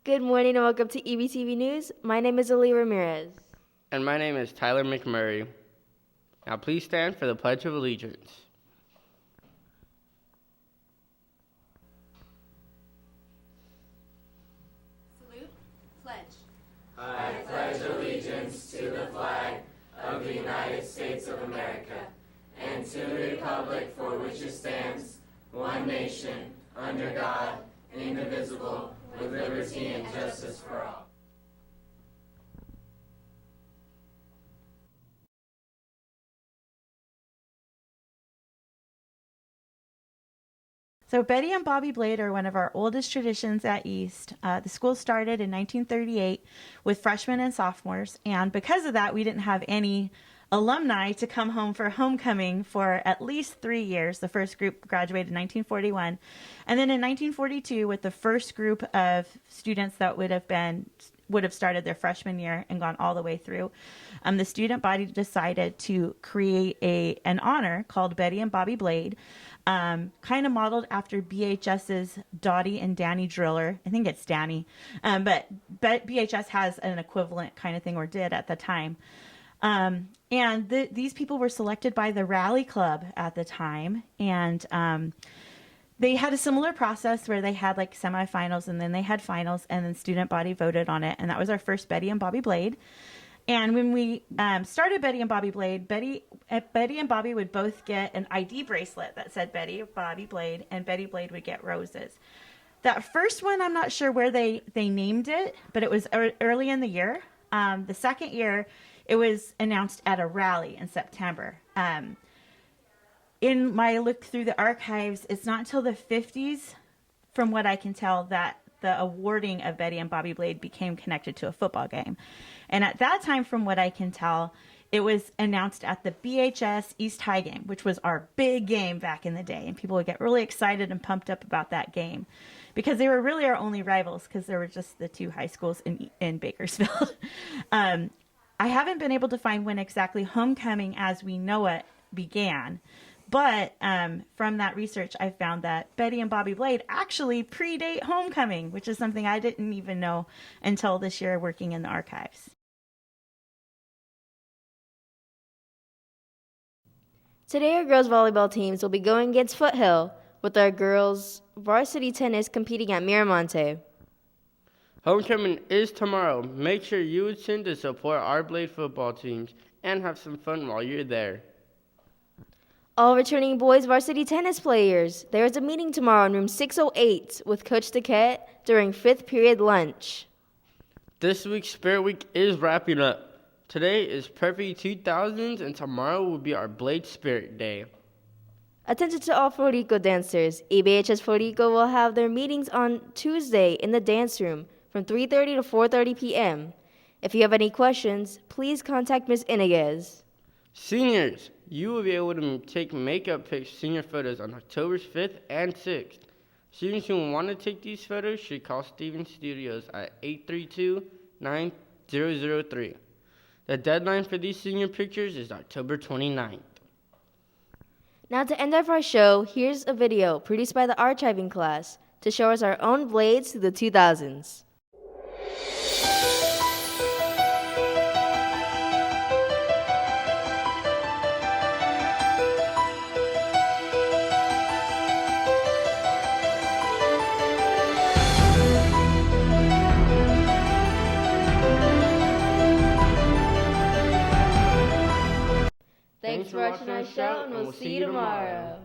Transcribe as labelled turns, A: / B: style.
A: Good morning and welcome to EBTV News. My name is Ali Ramirez.
B: And my name is Tyler McMurray. Now please stand for the Pledge of Allegiance.
C: Salute. Pledge.
D: I pledge allegiance to the flag of the United States of America and to the republic for which it stands, one nation, under God, indivisible, with liberty and justice for all.
C: So Betty and Bobby Blade are one of our oldest traditions at East. The school started in 1938 with freshmen and sophomores, and because of that, we didn't have any alumni to come home for homecoming for at least 3 years. The first group graduated in 1941, and then in 1942, with the first group of students that would have started their freshman year and gone all the way through, the student body decided to create an honor called Betty and Bobby Blade, kind of modeled after BHS's Dottie and Danny Driller. I think it's Danny, but BHS has an equivalent kind of thing, or did at the time. And these people were selected by the Rally Club at the time, and they had a similar process where they had like semifinals, and then they had finals, and then student body voted on it, and that was our first Betty and Bobby Blade. And when we started Betty and Bobby Blade, Betty and Bobby would both get an ID bracelet that said Betty, Bobby Blade, and Betty Blade would get roses. That first one, I'm not sure where they named it, but it was early in the year. The second year, it was announced at a rally in September. In my look through the archives, it's not until the 50s, from what I can tell, that the awarding of Betty and Bobby Blade became connected to a football game. And at that time, from what I can tell, it was announced at the BHS East High game, which was our big game back in the day. And people would get really excited and pumped up about that game because they were really our only rivals, because there were just the two high schools in Bakersfield. I haven't been able to find when exactly homecoming as we know it began. But from that research, I found that Betty and Bobby Blade actually predate homecoming, which is something I didn't even know until this year working in the archives.
A: Today our girls volleyball teams will be going against Foothill, with our girls varsity tennis competing at Miramonte.
B: Homecoming is tomorrow. Make sure you attend to support our Blade football teams and have some fun while you're there.
A: All returning boys varsity tennis players, there is a meeting tomorrow in room 608 with Coach Duquette during 5th period lunch.
B: This week's Spirit Week is wrapping up. Today is Preppy 2000s, and tomorrow will be our Blade Spirit Day.
A: Attention to all Florico dancers. EBHS Florico will have their meetings on Tuesday in the dance room from 3:30 to 4:30 p.m. If you have any questions, please contact Ms. Iniguez.
B: Seniors, you will be able to take makeup senior photos on October 5th and 6th. Students who want to take these photos should call Stevens Studios at 832-9003. The deadline for these senior pictures is October 29th.
A: Now to end off our show, here's a video produced by the archiving class to show us our own blades through the 2000s. Thanks for watching our show, and we'll see you tomorrow.